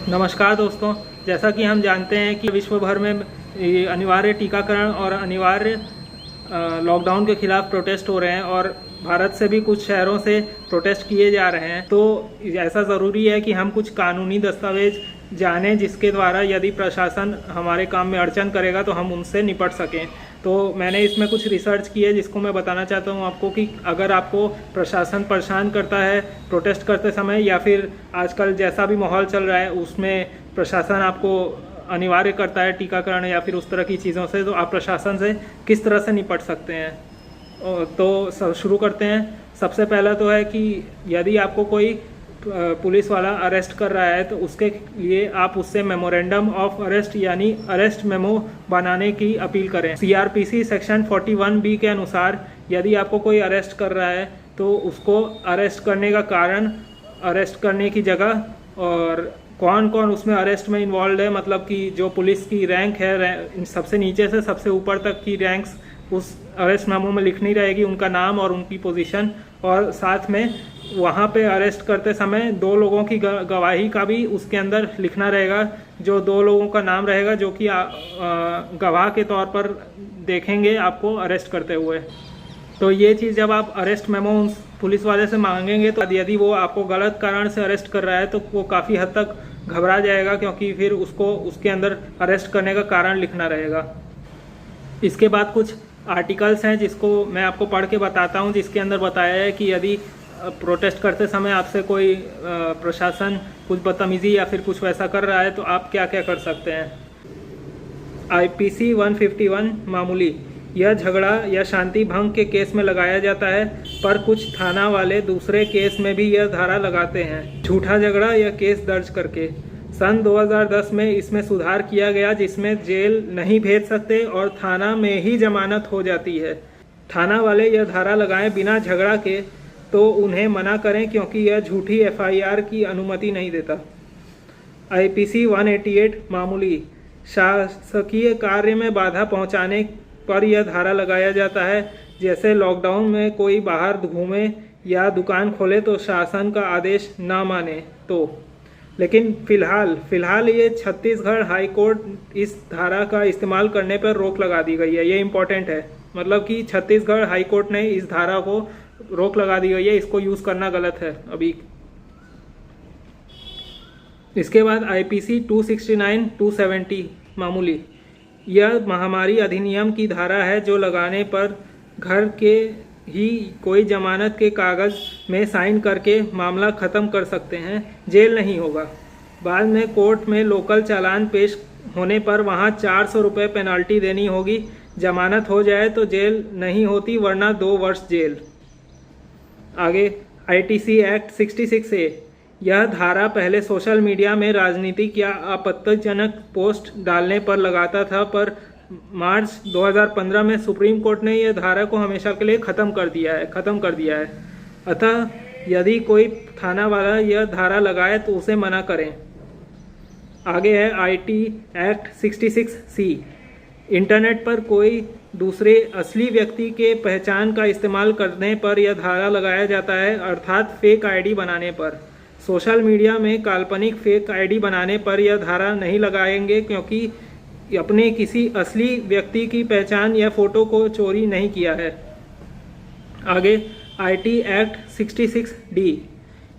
नमस्कार दोस्तों, जैसा कि हम जानते हैं कि विश्व भर में अनिवार्य टीकाकरण और अनिवार्य लॉकडाउन के खिलाफ प्रोटेस्ट हो रहे हैं और भारत से भी कुछ शहरों से प्रोटेस्ट किए जा रहे हैं। तो ऐसा ज़रूरी है कि हम कुछ कानूनी दस्तावेज जानें जिसके द्वारा यदि प्रशासन हमारे काम में अड़चन करेगा तो हम उनसे निपट सकें। तो मैंने इसमें कुछ रिसर्च की है जिसको मैं बताना चाहता हूँ आपको कि अगर आपको प्रशासन परेशान करता है प्रोटेस्ट करते समय या फिर आजकल जैसा भी माहौल चल रहा है उसमें प्रशासन आपको अनिवार्य करता है टीकाकरण या फिर उस तरह की चीज़ों से, तो आप प्रशासन से किस तरह से निपट सकते हैं। तो शुरू करते हैं। सबसे पहला तो है कि यदि आपको कोई पुलिस वाला अरेस्ट कर रहा है तो उसके लिए आप उससे मेमोरेंडम ऑफ अरेस्ट यानी अरेस्ट मेमो बनाने की अपील करें। CRPC सेक्शन 41B के अनुसार यदि आपको कोई अरेस्ट कर रहा है तो उसको अरेस्ट करने का कारण, अरेस्ट करने की जगह और कौन कौन उसमें अरेस्ट में इन्वॉल्व है, मतलब कि जो पुलिस की रैंक है सबसे नीचे से सबसे ऊपर तक की रैंक्स उस अरेस्ट मेमो में लिखनी रहेगी, उनका नाम और उनकी पोजीशन, और साथ में वहाँ पे अरेस्ट करते समय 2 लोगों की गवाही का भी उसके अंदर लिखना रहेगा। जो 2 लोगों का नाम रहेगा जो कि गवाह के तौर पर देखेंगे आपको अरेस्ट करते हुए। तो ये चीज़ जब आप अरेस्ट मेमो पुलिस वाले से मांगेंगे तो यदि वो आपको गलत कारण से अरेस्ट कर रहा है तो वो काफ़ी हद तक घबरा जाएगा, क्योंकि फिर उसको उसके अंदर अरेस्ट करने का कारण लिखना रहेगा। इसके बाद कुछ आर्टिकल्स हैं जिसको मैं आपको पढ़ के बताता हूं, जिसके अंदर बताया है कि यदि प्रोटेस्ट करते समय आपसे कोई प्रशासन कुछ बदतमीजी या फिर कुछ वैसा कर रहा है तो आप क्या क्या कर सकते हैं। IPC 151 मामूली, यह झगड़ा या शांति भंग के केस में लगाया जाता है, पर कुछ थाना वाले दूसरे केस में भी यह धारा लगाते हैं, झूठा झगड़ा या केस दर्ज करके। सन 2010 में इसमें सुधार किया गया जिसमें जेल नहीं भेज सकते और थाना में ही जमानत हो जाती है। थाना वाले यह धारा लगाएं बिना झगड़ा के तो उन्हें मना करें, क्योंकि यह झूठी FIR की अनुमति नहीं देता। IPC 188 मामूली, शासकीय कार्य में बाधा पहुंचाने पर यह धारा लगाया जाता है, जैसे लॉकडाउन में कोई बाहर घूमे या दुकान खोले तो शासन का आदेश ना माने तो। लेकिन फिलहाल ये छत्तीसगढ़ हाई कोर्ट इस धारा का इस्तेमाल करने पर रोक लगा दी गई है। ये इम्पोर्टेंट है, मतलब कि छत्तीसगढ़ हाई कोर्ट ने इस धारा को रोक लगा दी गई है, इसको यूज़ करना गलत है अभी। इसके बाद IPC 269 270 मामूली, यह महामारी अधिनियम की धारा है जो लगाने पर घर के ही कोई जमानत के कागज़ में साइन करके मामला ख़त्म कर सकते हैं, जेल नहीं होगा। बाद में कोर्ट में लोकल चालान पेश होने पर वहाँ 400 रुपये पेनल्टी देनी होगी। जमानत हो जाए तो जेल नहीं होती, वरना 2 वर्ष जेल। आगे ITC एक्ट 66A, यह धारा पहले सोशल मीडिया में राजनीतिक या आपत्तिजनक पोस्ट डालने पर लगाता था, पर मार्च 2015 में सुप्रीम कोर्ट ने यह धारा को हमेशा के लिए ख़त्म कर दिया है। अतः यदि कोई थाना वाला यह धारा लगाए तो उसे मना करें। आगे है IT एक्ट 66C, इंटरनेट पर कोई दूसरे असली व्यक्ति के पहचान का इस्तेमाल करने पर यह धारा लगाया जाता है, अर्थात फेक ID बनाने पर। सोशल मीडिया में काल्पनिक फेक ID बनाने पर यह धारा नहीं लगाएंगे, क्योंकि अपने किसी असली व्यक्ति की पहचान या फ़ोटो को चोरी नहीं किया है। आगे IT एक्ट 66D,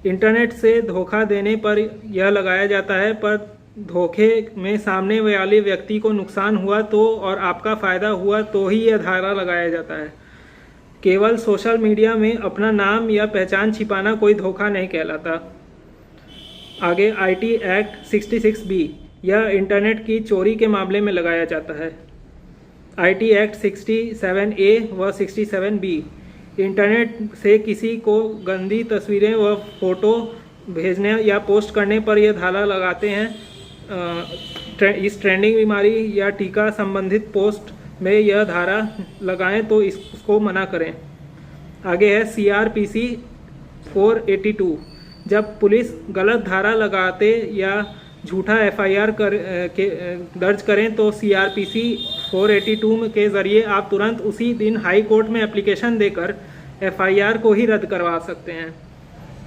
इंटरनेट से धोखा देने पर यह लगाया जाता है, पर धोखे में सामने वाले व्यक्ति को नुकसान हुआ तो और आपका फ़ायदा हुआ तो ही यह धारा लगाया जाता है। केवल सोशल मीडिया में अपना नाम या पहचान छिपाना कोई धोखा नहीं कहलाता। आगे IT एक्ट 66B, यह इंटरनेट की चोरी के मामले में लगाया जाता है। IT एक्ट 67A व 67B, इंटरनेट से किसी को गंदी तस्वीरें व फ़ोटो भेजने या पोस्ट करने पर यह धारा लगाते हैं। इस ट्रेंडिंग बीमारी या टीका संबंधित पोस्ट में यह धारा लगाएं तो इसको मना करें। आगे है CRPC 482, जब पुलिस गलत धारा लगाते या झूठा FIR दर्ज करें तो CRPC 482 के ज़रिए आप तुरंत उसी दिन हाई कोर्ट में एप्लीकेशन देकर FIR को ही रद्द करवा सकते हैं।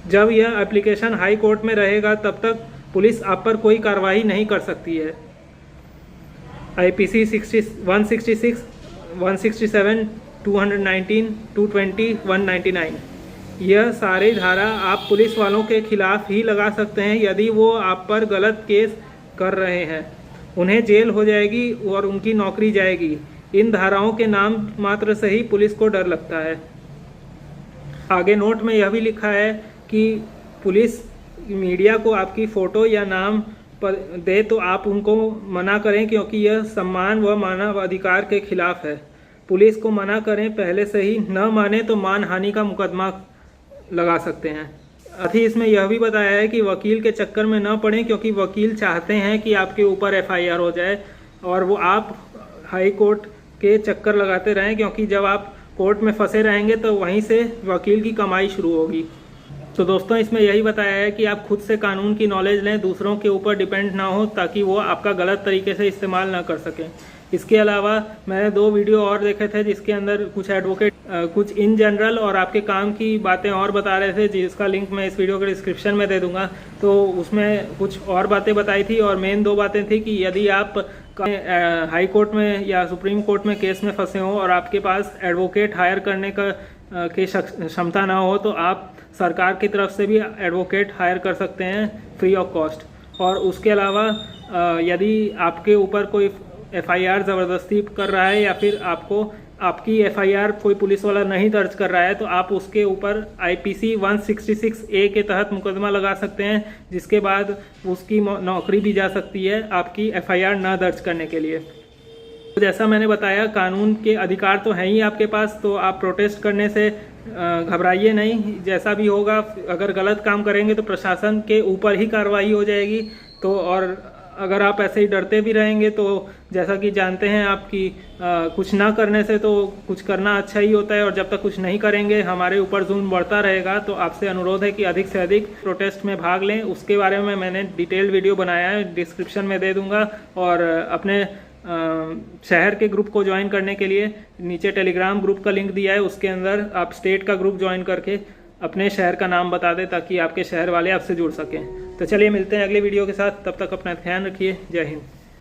जब यह एप्लीकेशन हाई कोर्ट में रहेगा तब तक पुलिस आप पर कोई कार्रवाई नहीं कर सकती है। IPC 166, 167, 219, 220, 199 यह सारी धारा आप पुलिस वालों के खिलाफ ही लगा सकते हैं यदि वो आप पर गलत केस कर रहे हैं। उन्हें जेल हो जाएगी और उनकी नौकरी जाएगी। इन धाराओं के नाम मात्र से ही पुलिस को डर लगता है। आगे नोट में यह भी लिखा है कि पुलिस मीडिया को आपकी फ़ोटो या नाम पर दे तो आप उनको मना करें, क्योंकि यह सम्मान व मानव अधिकार के खिलाफ है। पुलिस को मना करें पहले से ही, न माने तो मानहानि का मुकदमा लगा सकते हैं। अभी इसमें यह भी बताया है कि वकील के चक्कर में न पड़ें, क्योंकि वकील चाहते हैं कि आपके ऊपर FIR हो जाए और वो आप हाई कोर्ट के चक्कर लगाते रहें, क्योंकि जब आप कोर्ट में फंसे रहेंगे तो वहीं से वकील की कमाई शुरू होगी। तो दोस्तों, इसमें यही बताया है कि आप खुद से कानून की नॉलेज लें, दूसरों के ऊपर डिपेंड ना हो, ताकि वो आपका गलत तरीके से इस्तेमाल ना कर सकें। इसके अलावा मैंने 2 वीडियो और देखे थे जिसके अंदर कुछ एडवोकेट कुछ इन जनरल और आपके काम की बातें और बता रहे थे, जिसका लिंक मैं इस वीडियो के डिस्क्रिप्शन में दे दूंगा। तो उसमें कुछ और बातें बताई थी और मेन 2 बातें थी कि यदि आप हाई कोर्ट में या सुप्रीम कोर्ट में केस में फंसे हो और आपके पास एडवोकेट हायर करने का की क्षमता ना हो, तो आप सरकार की तरफ से भी एडवोकेट हायर कर सकते हैं फ्री ऑफ कॉस्ट। और उसके अलावा यदि आपके ऊपर कोई FIR ज़बरदस्ती कर रहा है या फिर आपकी FIR कोई पुलिस वाला नहीं दर्ज कर रहा है, तो आप उसके ऊपर IPC 166A के तहत मुकदमा लगा सकते हैं, जिसके बाद उसकी नौकरी भी जा सकती है आपकी FIR ना दर्ज करने के लिए। तो जैसा मैंने बताया, कानून के अधिकार तो हैं ही आपके पास, तो आप प्रोटेस्ट करने से घबराइए नहीं। जैसा भी होगा, अगर गलत काम करेंगे तो प्रशासन के ऊपर ही कार्रवाई हो जाएगी। तो और अगर आप ऐसे ही डरते भी रहेंगे तो जैसा कि जानते हैं आपकी कुछ ना करने से तो कुछ करना अच्छा ही होता है, और जब तक कुछ नहीं करेंगे हमारे ऊपर जुल्म बढ़ता रहेगा। तो आपसे अनुरोध है कि अधिक से अधिक प्रोटेस्ट में भाग लें। उसके बारे में मैंने डिटेल वीडियो बनाया है, डिस्क्रिप्शन में दे दूंगा। और अपने शहर के ग्रुप को ज्वाइन करने के लिए नीचे टेलीग्राम ग्रुप का लिंक दिया है, उसके अंदर आप स्टेट का ग्रुप ज्वाइन करके अपने शहर का नाम बता दें, ताकि आपके शहर वाले आपसे जुड़ सकें। तो चलिए मिलते हैं अगले वीडियो के साथ, तब तक अपना ध्यान रखिए। जय हिंद।